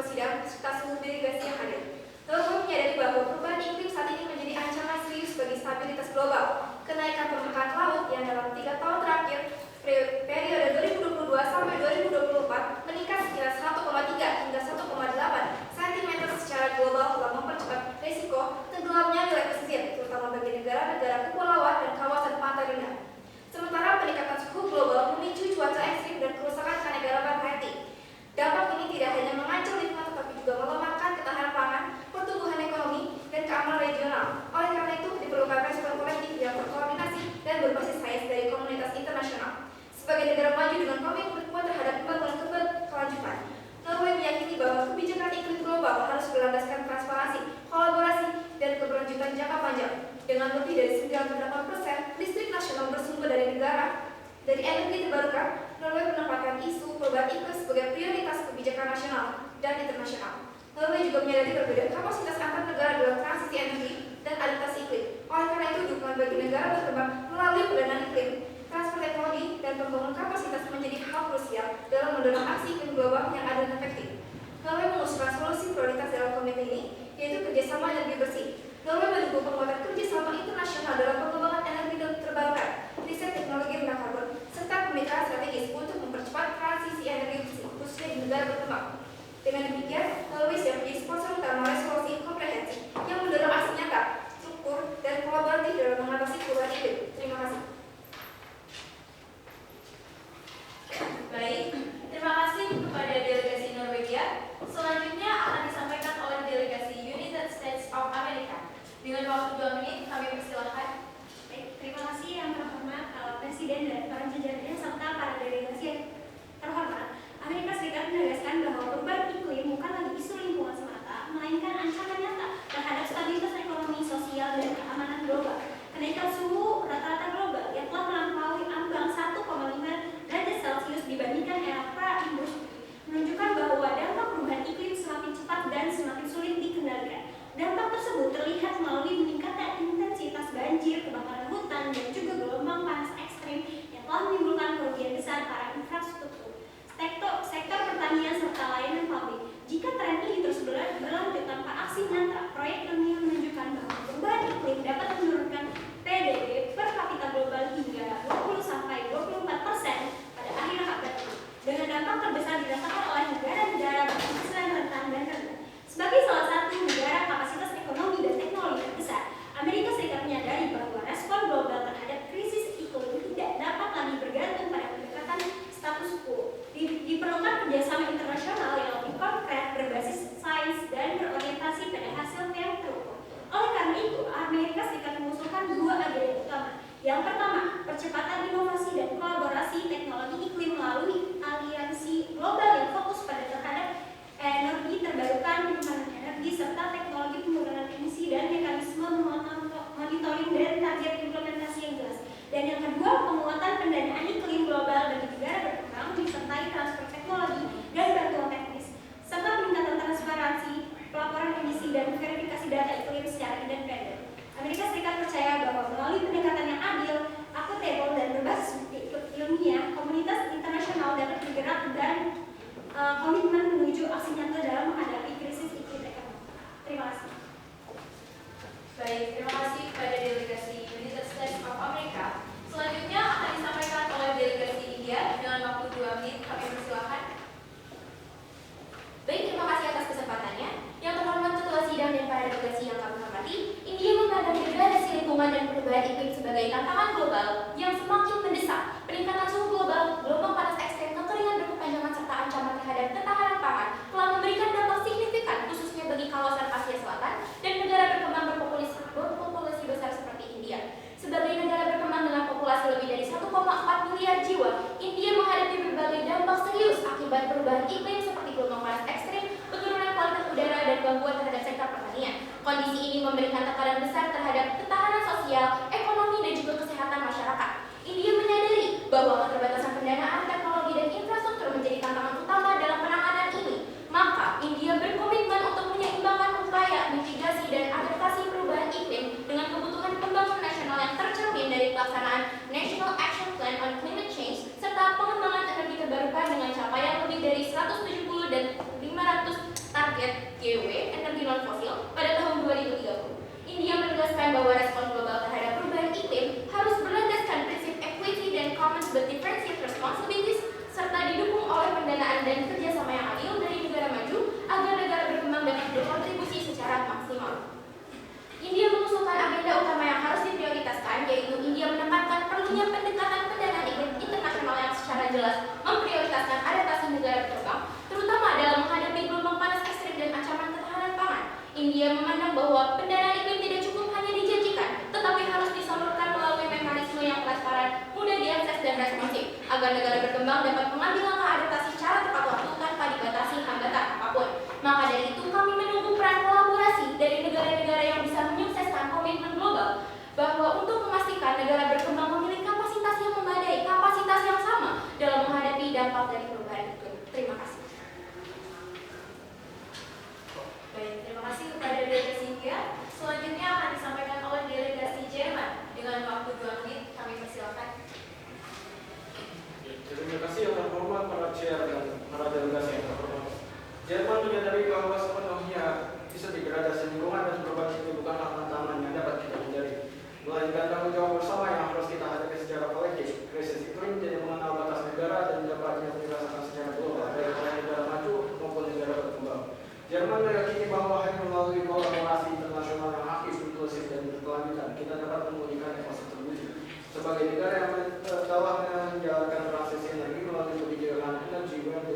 sidang serta seluruh delegasi yang hadir. Norway menyadari bahwa perubahan iklim saat ini menjadi ancaman serius bagi stabilitas global. Kenaikan permukaan laut yang dalam 3 tahun terakhir periode 2022 sampai 2024 meningkat sekitar 1,3 hingga 1,8 cm secara global telah mempercepat risiko tenggelamnya wilayah pesisir, terutama bagi negara-negara kepulauan dan kawasan pantai rendah. Sementara peningkatan suhu global memicu cuaca ekstrim dan kerusakan keanekaragaman hayati. Dampak ini tidak hanya mengancam lingkungan tetapi juga melemahkan ketahanan pangan, pertumbuhan ekonomi, dan keamanan regional. Oleh karena itu, diperlukan respon kolektif yang terkoordinasi dan berbasis sains dari komunitas internasional. Sebagai negara maju dengan komitmen kuat terhadap pembangunan berkelanjutan, Norway meyakini bahwa kebijakan iklim global harus berlandaskan transparansi, kolaborasi, dan keberlanjutan jangka panjang. Dengan lebih dari 98% listrik nasional bersumber dari energi terbarukan, Norway menempatkan isu perubahan iklim sebagai prioritas kebijakan nasional dan internasional. Norway juga menyadari perbedaan kapasitas antar negara dalam transisi energi dan adaptasi iklim. Oleh karena itu, dukungan bagi negara berkembang melalui pendanaan iklim, transfer teknologi, dan pembangunan kapasitas menjadi hal krusial dalam mendorong aksi iklim global yang adil dan efektif. Norway mengusulkan solusi prioritas dalam komitmen ini, yaitu kerjasama energi bersih. Norway mendukung penguatan kerjasama internasional dalam pengembangan energi terbarukan, riset teknologi rendah karbon, serta kemitraan strategis untuk mempercepat transisi energi bersih, khususnya di negara berkembang. Dengan demikian, Norway siap menjadi sponsor utama resolusi komprehensif yang mendorong aksi nyata, struktur, dan kolaboratif dalam mengatasi perubahan iklim. Terima kasih. Baik, terima kasih kepada delegasi Norwegia. Selanjutnya akan disampaikan oleh delegasi United States of America. Dengan waktu 2 menit, kami persilahkan. Baik, terima kasih yang terhormat Presiden dan para jajarannya serta para delegasi yang terhormat. Amerika Serikat menegaskan bahwa perubahan iklim bukan lagi isu lingkungan semata, melainkan ancaman nyata terhadap stabilitas ekonomi, sosial, dan keamanan global. Kenaikan suhu rata-rata global yang telah melampaui ambang 1,5 derajat Celcius dibandingkan era pra-industri menunjukkan bahwa dampak perubahan iklim semakin cepat dan semakin sulit dikendalikan. Dampak tersebut terlihat melalui meningkatnya intensitas banjir, kebakaran hutan, dan juga gelombang panas ekstrim yang telah menimbulkan kerugian besar para infrastruktur, sektor pertanian, serta layanan publik. Jika tren ini terus berlanjut tanpa aksi nyata, proyek ilmiah menunjukkan bahwa perubahan iklim dapat menurunkan PDB per kapita global hingga 20-24% pada akhir abad ini, dengan dampak terbesar dirasakan oleh negara-negara berpenghasilan rentan dan rendah. Sebagai salah satu negara kapasitas ekonomi dan teknologi terbesar, Amerika Serikat menyadari bahwa respon global terhadap krisis iklim tidak dapat lagi bergantung pada pendekatan status quo. Diperlukan kerjasama internasional yang lebih konkret, berbasis sains, dan berorientasi pada hasil yang terukur. Oleh karena itu, Amerika Serikat mengusulkan 2 agenda utama. Yang pertama, percepatan inovasi dan kolaborasi teknologi iklim melalui aliansi global yang fokus pada terhadap energi terbarukan, penyimpanan energi, serta teknologi pengurangan emisi dan mekanisme monitoring dan target implementasi yang jelas. Dan yang kedua, penguatan pendanaan iklim global bagi negara berkembang disertai transfer teknologi dan bantuan teknis, serta peningkatan transparansi, pelaporan emisi, dan verifikasi data iklim secara independen. Amerika Serikat percaya bahwa melalui pendekatan yang adil, akuntabel, dan berbasis bukti ilmiah, komunitas internasional dapat bergerak dan komitmen menuju aksi nyata dalam menghadapi krisis iklim ekonomi. Terima kasih. Baik, terima kasih kepada delegasi United States of America. Selanjutnya akan disampaikan oleh delegasi India. Dengan waktu 2 menit, kami persilahkan. Baik, terima kasih atas kesempatannya. Yang terhormat Ketua Sidang dan para delegasi yang kami hormati, India memandang degradasi lingkungan dan perubahan iklim sebagai tantangan global yang semakin mendesak. Peningkatan suhu global, gelombang panas ekstrem, kekeringan berkepanjangan, serta ancaman terhadap ketahanan pangan telah memberikan dampak signifikan khususnya bagi kawasan Asia Selatan dan negara berkembang berpopulasi besar seperti India. Sebagai negara berkembang dengan populasi lebih dari 1,4 miliar jiwa, India menghadapi berbagai dampak serius akibat perubahan iklim seperti gelombang panas ekstrem, penurunan kualitas udara, dan gangguan terhadap sektor pertanian. Kondisi ini memberikan tekanan besar terhadap ketahanan sosial, ekonomi, dan juga kesehatan masyarakat. India menyadari bahwa keterbatasan pendanaan, teknologi, dan infrastruktur menjadi tantangan utama dalam penanganan ini. Maka, India berkomitmen untuk menyeimbangkan upaya mitigasi dan adaptasi perubahan iklim dengan kebutuhan pembangunan nasional yang tercermin dari pelaksanaan National Action Plan on Climate Change serta pengembangan energi terbarukan dengan capaian lebih dari 170 dan 500 sebagai negara yang telah menjalankan transisi energi melalui kebijakan energi UMD,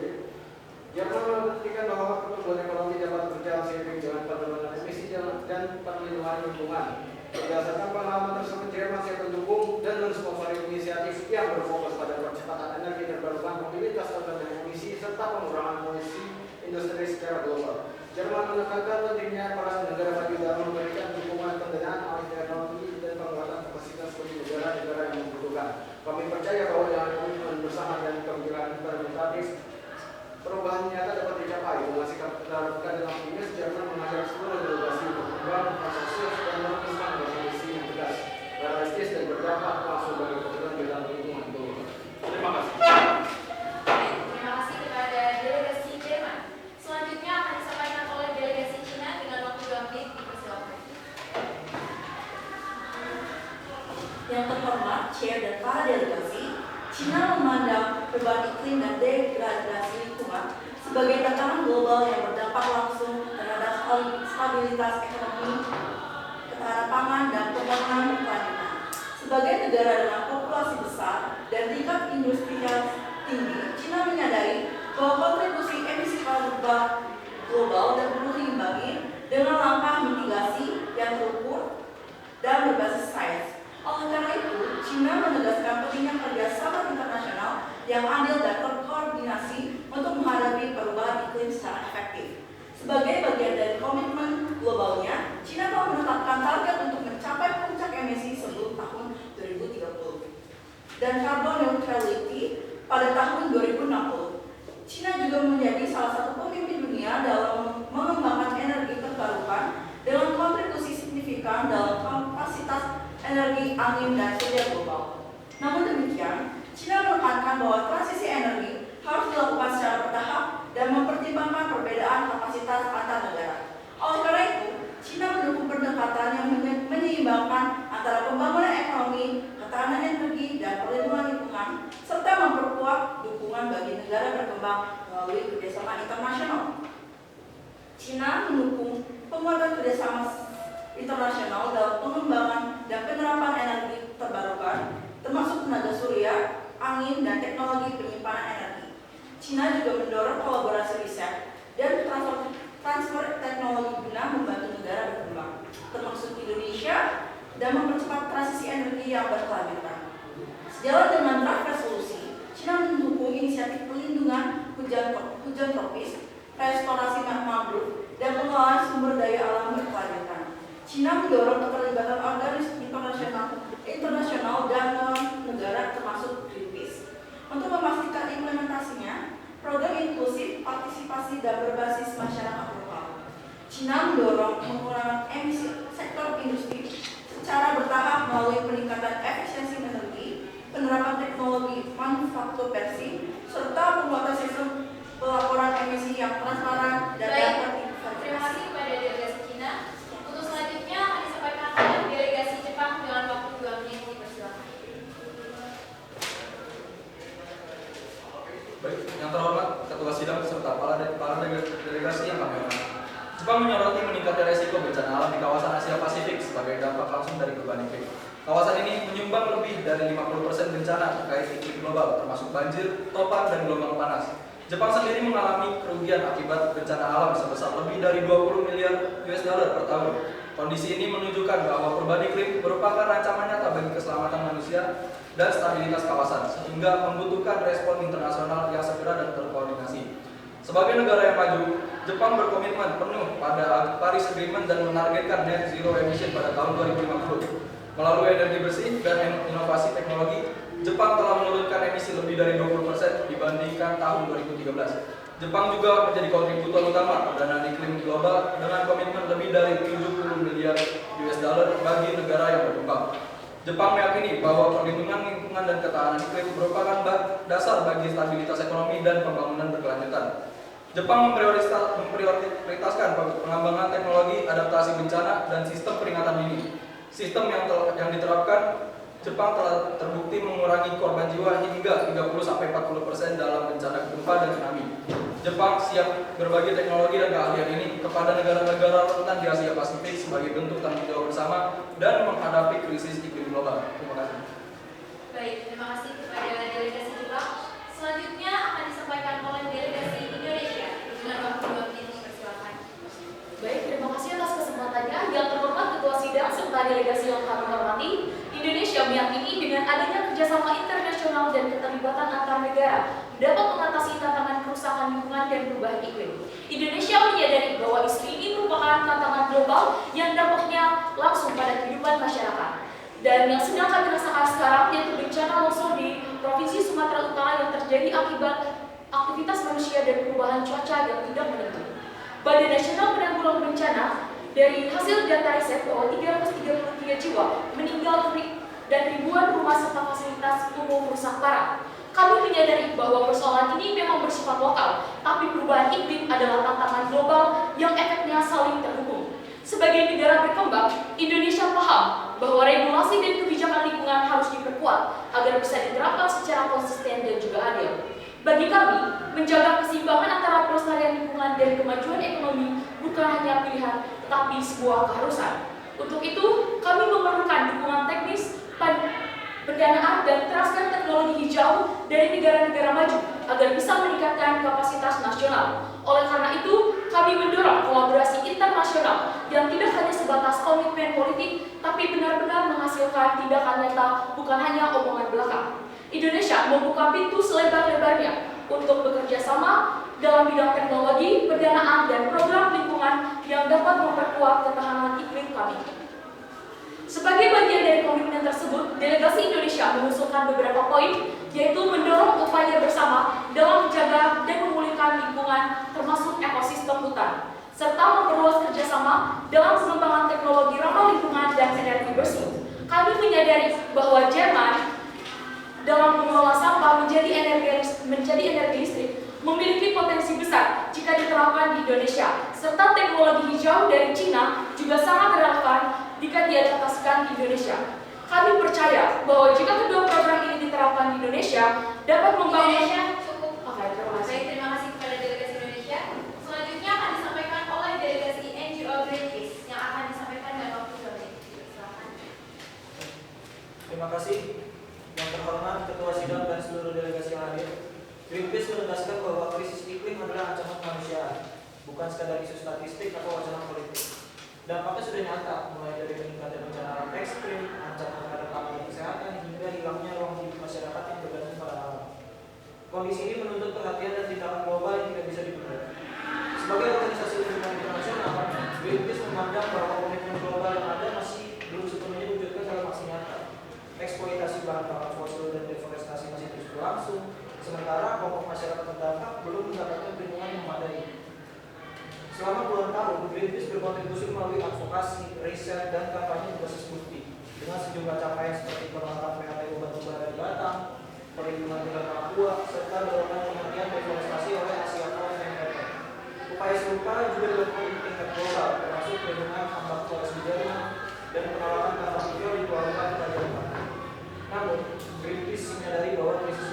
Jerman membuktikan bahwa pertumbuhan ekonomi dapat berjalan seiring dengan penurunan emisi dan perlindungan lingkungan. Berdasarkan pengalaman tersebut, Jerman siap mendukung dan mensponsori inisiatif yang berfokus pada percepatan energi terbarukan, mobilitas terkendali emisi, serta pengurangan emisi industri secara global. Jerman menekankan pentingnya para negara maju dalam memberikan dukungan pendanaan alih teknologi dan penguatan kapasitas bagi negara-negara yang membutuhkan. Kami percaya bahwa dengan komitmen bersama dan kebijakan implementatif, perubahan nyata dapat dicapai. Dengan sikap terbuka dan optimis, Jerman mengajak seluruh delegasi untuk berkembang, konsensus, dan merumuskan definisi yang tegas, realistis, dan berdampak langsung bagi kepentingan bidang lingkungan global. Terima kasih. Terima kasih kepada delegasi Jerman. Selanjutnya akan disampaikan oleh delegasi Cina dengan waktu 2 menit. Dipersilakan. Yang terhormat, Chair dan para delegasi, Cina memandang perubahan iklim dan degradasi lingkungan sebagai tantangan global yang berdampak langsung terhadap stabilitas ekonomi, ketahanan pangan, dan pembangunan berkelanjutan. Sebagai negara dengan populasi besar dan tingkat industri yang tinggi, Cina menyadari bahwa kontribusi emisi karbon global dan perlu diimbangi dengan langkah mitigasi yang terukur dan berbasis sains. Oleh karena itu, Cina menegaskan pentingnya kerjasama internasional yang adil dan terkoordinasi untuk menghadapi perubahan iklim secara efektif. Sebagai bagian dari komitmen globalnya, Cina telah menetapkan target untuk mencapai puncak emisi sebelum tahun 2030 dan carbon neutrality pada tahun 2060. Cina juga menjadi salah satu pemimpin dunia dalam mengembangkan energi terbarukan dengan kontribusi signifikan dalam kapasitas energi angin dan surya global. Namun demikian, Cina menekankan bahwa transisi energi harus dilakukan secara bertahap dan mempertimbangkan perbedaan kapasitas antar negara. Oleh karena itu, Cina mendukung pendekatan yang menyeimbangkan antara pembangunan ekonomi, ketahanan energi, dan perlindungan lingkungan, serta memperkuat dukungan bagi negara berkembang melalui kerjasama internasional. Cina mendukung penguatan kerjasama internasional dalam pengembangan dan penerapan energi terbarukan, termasuk tenaga surya, angin, dan teknologi penyimpanan energi. Cina juga mendorong kolaborasi riset dan transfer teknologi guna membantu negara berkembang, termasuk Indonesia, dan mempercepat transisi energi yang berkelanjutan. Sejalan dengan draft resolusi, Cina mendukung inisiatif pelindungan hujan tropis, restorasi mangrove, dan pengelolaan sumber daya alam berkelanjutan. Cina mendorong keterlibatan organisasi internasional dan non-negara termasuk Greenpeace. Untuk memastikan implementasinya, program inklusif, partisipasi, dan berbasis masyarakat lokal. Cina mendorong pengurangan emisi sektor industri secara bertahap melalui peningkatan efisiensi energi, penerapan teknologi manufaktur bersih, serta penguatan sistem pelaporan emisi yang transparan dan dapat Terima kasih kepada delegasi Cina. Untuk selanjutnya akan disampaikan oleh delegasi Jepang dengan waktu 2 menit. Dipersilakan. Baik, yang terhormat Ketua Sidang serta para delegasi yang kami hormati. Jepang menyoroti meningkatnya resiko bencana alam di kawasan Asia Pasifik sebagai dampak langsung dari perubahan iklim. Kawasan ini menyumbang lebih dari 50% bencana terkait iklim global, termasuk banjir, topan, dan gelombang panas. Jepang sendiri mengalami kerugian akibat bencana alam sebesar lebih dari 20 miliar US dollar per tahun. Kondisi ini menunjukkan bahwa perubahan iklim merupakan ancaman nyata bagi keselamatan manusia dan stabilitas kawasan, sehingga membutuhkan respon internasional yang segera dan terkoordinasi. Sebagai negara yang maju, Jepang berkomitmen penuh pada Paris Agreement dan menargetkan net zero emission pada tahun 2050. Melalui energi bersih dan inovasi teknologi, Jepang telah menurunkan emisi lebih dari 20% dibandingkan tahun 2013. Jepang juga menjadi kontributor utama perdamaian iklim global dengan komitmen lebih dari 70 miliar US dollar bagi negara yang berkembang. Jepang meyakini bahwa perlindungan lingkungan dan ketahanan iklim merupakan dasar bagi stabilitas ekonomi dan pembangunan berkelanjutan. Jepang memprioritaskan pengembangan teknologi adaptasi bencana dan sistem peringatan dini. Sistem yang diterapkan Jepang telah terbukti mengurangi korban jiwa hingga 30-40% dalam bencana gempa dan tsunami. Jepang siap berbagi teknologi dan keahlian ini kepada negara-negara rentan di Asia Pasifik sebagai bentuk tanggung jawab bersama dan menghadapi krisis iklim global. Terima kasih. Baik, terima kasih kepada delegasi Jepang. Selanjutnya akan disampaikan oleh delegasi Indonesia dengan waktu 2 menit. Persilakan. Baik, terima kasih atas kesempatannya. Yang terhormat Ketua Sidang serta delegasi yang kami hormati, Indonesia meyakini dengan adanya kerjasama internasional dan keterlibatan antar negara dapat mengatasi tantangan kerusakan lingkungan dan perubahan iklim. Indonesia menyadari bahwa isu ini merupakan tantangan global yang dampaknya langsung pada kehidupan masyarakat. Dan yang sedang kami rasakan sekarang yaitu bencana longsor di Provinsi Sumatera Utara yang terjadi akibat aktivitas manusia dan perubahan cuaca yang tidak menentu. Badan Nasional Penanggulangan Bencana dari hasil data riset bahwa 333 jiwa meninggal dan ribuan rumah serta fasilitas umum rusak parah. Kami menyadari bahwa persoalan ini memang bersifat lokal, tapi perubahan iklim adalah tantangan global yang efeknya saling terhubung. Sebagai negara berkembang, Indonesia paham bahwa regulasi dan kebijakan lingkungan harus diperkuat agar bisa diterapkan secara konsisten dan juga adil. Bagi kami, menjaga keseimbangan antara pelestarian lingkungan dan kemajuan ekonomi bukan hanya pilihan, tetapi sebuah keharusan. Untuk itu, kami memerlukan dukungan teknis, pendanaan, dan transfer teknologi hijau dari negara-negara maju agar bisa meningkatkan kapasitas nasional. Oleh karena itu, kami mendorong kolaborasi internasional yang tidak hanya sebatas komitmen politik, tapi benar-benar menghasilkan tindakan nyata, bukan hanya omongan belaka. Indonesia membuka pintu selebar-lebarnya untuk bekerja sama dalam bidang teknologi, pendanaan, dan program lingkungan yang dapat memperkuat ketahanan iklim kami. Sebagai bagian dari komitmen tersebut, delegasi Indonesia mengusulkan beberapa poin, yaitu mendorong upaya bersama dalam menjaga dan memulihkan lingkungan termasuk ekosistem hutan, serta memperluas kerjasama dalam pengembangan teknologi ramah lingkungan dan energi bersih. Kami menyadari bahwa Jerman dalam mengelola sampah menjadi energi listrik memiliki potensi besar jika diterapkan di Indonesia, serta teknologi hijau dari Cina juga sangat relevan jika diadaptasikan di Indonesia. Kami percaya bahwa jika kedua program ini diterapkan di Indonesia, dapat membangun... Indonesia cukup. Oke, terima kasih. Baik, terima kasih kepada delegasi Indonesia. Selanjutnya akan disampaikan oleh delegasi NGO Greenpeace yang akan disampaikan dalam waktu 2 menit. Silakan. Terima kasih yang terhormat Ketua Sidang dan seluruh delegasi yang hadir. Greenpeace menegaskan bahwa krisis iklim adalah ancaman kemanusiaan, bukan sekadar isu statistik atau wacana politik. Dampaknya sudah nyata, mulai dari meningkatnya bencana alam ekstrim, ancaman terhadap keamanan kesehatan, hingga hilangnya ruang hidup masyarakat yang bergantung pada alam. Kondisi ini menuntut perhatian dan tindakan global yang tidak bisa dipendam. Sebagai organisasi lingkungan internasional, Greenpeace memandang bahwa komitmen global yang ada masih belum sepenuhnya diwujudkan dalam aksi nyata. Eksploitasi bahan bakar fosil dan deforestasi masih terus berlangsung, sementara kelompok masyarakat terdampak belum mendapatkan perlindungan yang memadai. Selama puluhan tahun, Greenpeace berkontribusi melalui advokasi, riset, dan kampanye berbasis bukti dengan sejumlah capaian seperti penolakan PHTU batubara di Batam, perlindungan tingkat Papua, serta dorongan penghentian deforestasi oleh Asia Forest dan Mekong. Upaya serupa juga dilakukan di tingkat global, termasuk perlindungan ambang forest di Jerman dan penolakan tambang hijau di Pulau Bali. Namun, Greenpeace menyadari bahwa krisis